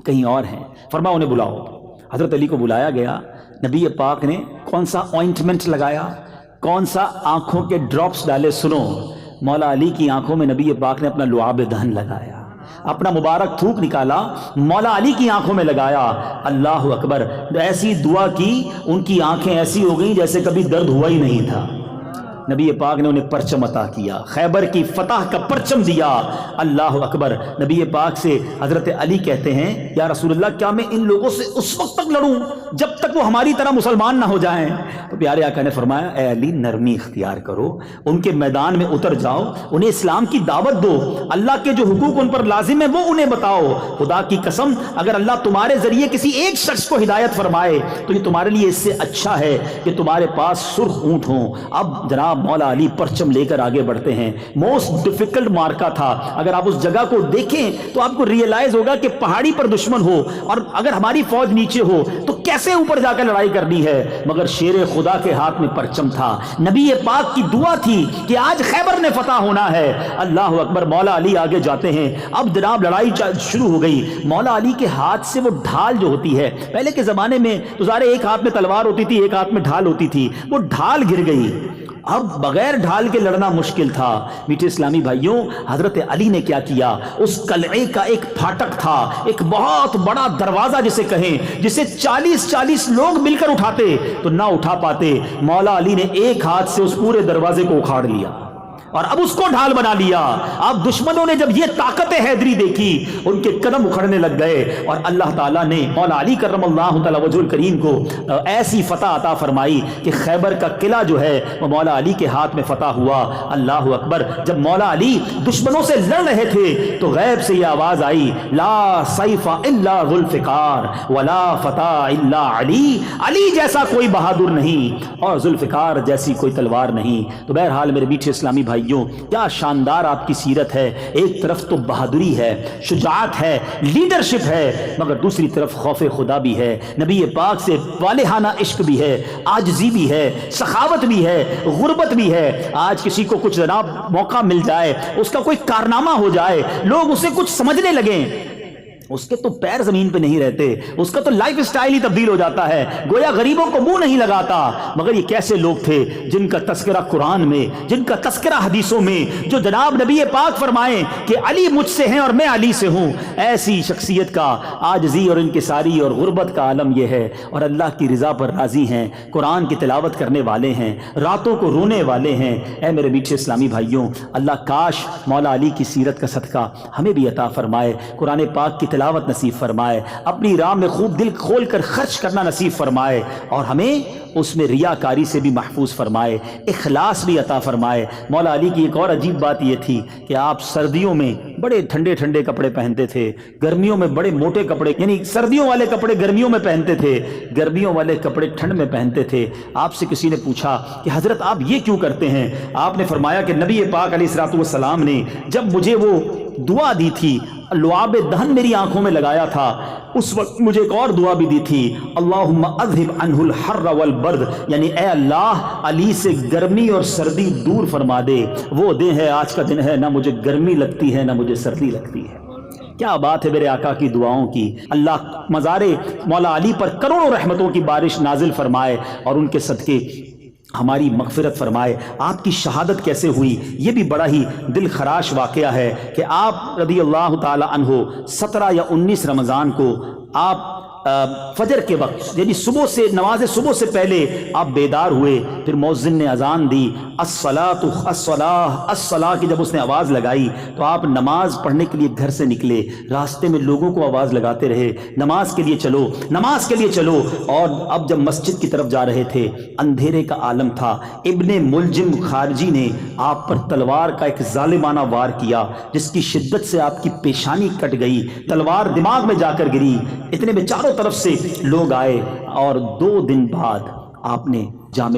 کہیں اور ہیں. فرمایا انہیں بلاؤ. حضرت علی کو بلایا گیا. نبی پاک نے کون سا آئنٹمنٹ لگایا، کون سا آنکھوں کے ڈراپس ڈالے. سنو، مولا علی کی آنکھوں میں نبی پاک نے اپنا لعاب دہن لگایا، اپنا مبارک تھوک نکالا، مولا علی کی آنکھوں میں لگایا. اللہ اکبر. ایسی دعا کی ان کی آنکھیں ایسی ہو گئیں جیسے کبھی درد ہوا ہی نہیں تھا. نبی پاک نے انہیں پرچم عطا کیا، خیبر کی فتح کا پرچم دیا. اللہ اکبر. نبی پاک سے حضرت علی کہتے ہیں یا رسول اللہ کیا میں ان لوگوں سے اس وقت تک لڑوں جب تک وہ ہماری طرح مسلمان نہ ہو جائیں؟ تو پیارے آقا نے فرمایا اے علی نرمی اختیار کرو، ان کے میدان میں اتر جاؤ، انہیں اسلام کی دعوت دو، اللہ کے جو حقوق ان پر لازم ہے وہ انہیں بتاؤ. خدا کی قسم اگر اللہ تمہارے ذریعے کسی ایک شخص کو ہدایت فرمائے تو یہ تمہارے لیے اس سے اچھا ہے کہ تمہارے پاس سرخ اونٹ ہوں. اب جناب مولا علی پرچم لے کر آگے بڑھتے ہیں. موسٹ ڈیفیکلٹ مارکا تھا. اگر آپ اس جگہ کو دیکھیں تو آپ کو ریئلائز ہوگا کہ پہاڑی پر دشمن ہو اور اگر ہماری فوج نیچے ہو تو کیسے اوپر جا کر لڑائی کرنی ہے. مگر شیر خدا کے ہاتھ میں پرچم تھا. نبی پاک کی دعا تھی کہ آج خیبر نے فتح ہونا ہے. اللہ اکبر. مولا علی آگے جاتے ہیں. اب جناب لڑائی شروع ہو گئی. مولا علی کے ہاتھ سے وہ ڈھال جو ہوتی ہے، پہلے کے زمانے میں تو ظاہر ایک ہاتھ میں تلوار ہوتی تھی، ایک ہاتھ میں ڈھال ہوتی تھی، وہ ڈھال گر گئی اب بغیر ڈھال کے لڑنا مشکل تھا۔ میٹھے اسلامی بھائیوں، حضرت علی نے کیا کیا؟ اس قلعے کا ایک پھاٹک تھا، ایک بہت بڑا دروازہ جسے کہیں، جسے 40 لوگ مل کر اٹھاتے تو نہ اٹھا پاتے، مولا علی نے ایک ہاتھ سے اس پورے دروازے کو اکھاڑ لیا اور اب اس کو ڈھال بنا لیا۔ اب دشمنوں نے جب یہ طاقت حیدری دیکھی، ان کے قدم اکھڑنے لگ گئے، اور اللہ تعالیٰ نے مولا علی کرم اللہ تعالی وجہ الکریم کو ایسی فتح عطا فرمائی کہ خیبر کا قلعہ جو ہے وہ مولا علی کے ہاتھ میں فتح ہوا۔ اللہ اکبر۔ جب مولا علی دشمنوں سے لڑ رہے تھے تو غیب سے یہ آواز آئی، لا سیف الا ذو الفقار ولا فتح الا علی، علی جیسا کوئی بہادر نہیں اور ذوالفقار جیسی کوئی تلوار نہیں۔ تو بہرحال میرے میٹھے اسلامی بھائی، کیا شاندار آپ کی سیرت ہے۔ ایک طرف تو بہادری ہے، شجاعت ہے، لیڈرشپ ہے، مگر دوسری طرف خوف خدا بھی ہے، نبی پاک سے والہانہ عشق بھی ہے، عاجزی بھی ہے، سخاوت بھی ہے، غربت بھی ہے۔ آج کسی کو کچھ جناب موقع مل جائے، اس کا کوئی کارنامہ ہو جائے، لوگ اسے کچھ سمجھنے لگیں، اس کے تو پیر زمین پہ نہیں رہتے، اس کا تو لائف اسٹائل ہی تبدیل ہو جاتا ہے، گویا غریبوں کو منہ نہیں لگاتا۔ مگر یہ کیسے لوگ تھے جن کا تذکرہ قرآن میں، جن کا تذکرہ حدیثوں میں، جو جناب نبی پاک فرمائیں کہ علی مجھ سے ہیں اور میں علی سے ہوں۔ ایسی شخصیت کا عاجزی اور انکساری اور غربت کا عالم یہ ہے، اور اللہ کی رضا پر راضی ہیں، قرآن کی تلاوت کرنے والے ہیں، راتوں کو رونے والے ہیں۔ اے میرے میٹھے اسلامی بھائیوں، اللہ کاش مولا علی کی سیرت کا صدقہ ہمیں بھی عطا فرمائے، قرآن پاک کی تلاوت نصیب فرمائے، اپنی راہ میں خوب دل کھول کر خرچ کرنا نصیب فرمائے، اور ہمیں اس میں ریاکاری سے بھی محفوظ فرمائے، اخلاص بھی عطا فرمائے۔ مولا علی کی ایک اور عجیب بات یہ تھی کہ آپ سردیوں میں بڑے ٹھنڈے ٹھنڈے کپڑے پہنتے تھے، گرمیوں میں بڑے موٹے کپڑے، یعنی سردیوں والے کپڑے گرمیوں میں پہنتے تھے، گرمیوں والے کپڑے ٹھنڈ میں پہنتے تھے۔ آپ سے کسی نے پوچھا کہ حضرت آپ یہ کیوں کرتے ہیں؟ آپ نے فرمایا کہ نبی پاک علیہ الصلوۃ والسلام نے جب مجھے وہ دعا دی تھی، لعاب دہن میری آنکھوں میں لگایا تھا، اس وقت مجھے ایک اور دعا بھی دی تھی، اللہم اذہب عنہ الحر والبرد، یعنی اے اللہ علی سے گرمی اور سردی دور فرما دے۔ وہ دن ہے، آج کا دن ہے، نہ مجھے گرمی لگتی ہے نہ مجھے سردی لگتی ہے۔ کیا بات ہے میرے آقا کی دعاؤں کی۔ اللہ مزار مولا علی پر کروڑوں رحمتوں کی بارش نازل فرمائے اور ان کے صدقے ہماری مغفرت فرمائے۔ آپ کی شہادت کیسے ہوئی، یہ بھی بڑا ہی دل خراش واقعہ ہے کہ آپ رضی اللہ تعالی عنہ 17 یا 19 رمضان کو آپ فجر کے وقت، یعنی صبح سے، نماز صبح سے پہلے آپ بیدار ہوئے، پھر مؤذن نے اذان دی، الصلاۃ الصلاۃ الصلاۃ کی جب اس نے آواز لگائی تو آپ نماز پڑھنے کے لیے گھر سے نکلے، راستے میں لوگوں کو آواز لگاتے رہے، نماز کے لیے چلو، نماز کے لیے چلو۔ اور اب جب مسجد کی طرف جا رہے تھے، اندھیرے کا عالم تھا، ابن ملجم خارجی نے آپ پر تلوار کا ایک ظالمانہ وار کیا، جس کی شدت سے آپ کی پیشانی کٹ گئی، تلوار دماغ میں جا کر گری۔ اتنے میں چاروں طرف سے لوگ آئے اور 2 دن بعد آپ نے جامع